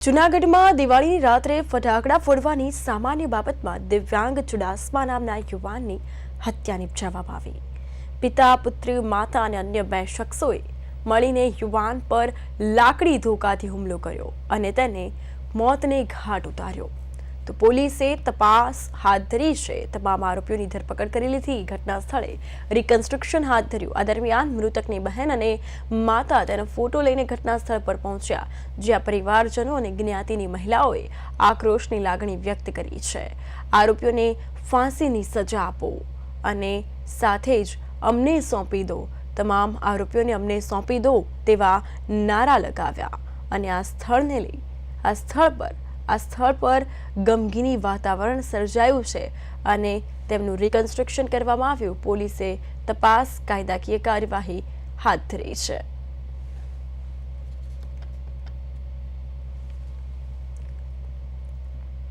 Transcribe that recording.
જૂનાગઢમાં દિવાળીની રાત્રે ફટાકડા ફોડવાની સામાન્ય બાબતમાં દિવ્યાંગ ચુડાસમા નામના યુવાનની હત્યા નિપજાવવામાં આવી। પિતા, પુત્રી, માતા અને અન્ય બે શખ્સોએ મળીને યુવાન પર લાકડી ધોકાથી હુમલો કર્યો અને તેને મોતને ઘાટ ઉતાર્યો। તો પોલીસે તપાસ હાથ ધરી છે। તમામ આરોપીઓની ધરપકડ કરી લીધી। ઘટના સ્થળે રિકન્સ્ટ્રક્શન હાથ ધર્યું। આ દરમિયાન મૃતકની બહેન અને માતા તેનો ફોટો લઈને ઘટના સ્થળ પર પહોંચ્યા, જ્યાં પરિવારજનો અને જ્ઞાતિની મહિલાઓએ આક્રોશની લાગણી વ્યક્ત કરી છે। આરોપીઓને ફાંસીની સજા આપો અને સાથે જ અમને સોંપી દો, તમામ આરોપીઓને અમને સોંપી દો તેવા નારા લગાવ્યા અને આ સ્થળ પર ગમગીની વાતાવરણ સર્જાયું છે અને તેમનું રિકન્સ્ટ્રક્શન કરવામાં આવ્યું। પોલીસે તપાસ કાયદાકીય કાર્યવાહી હાથ ધરી છે।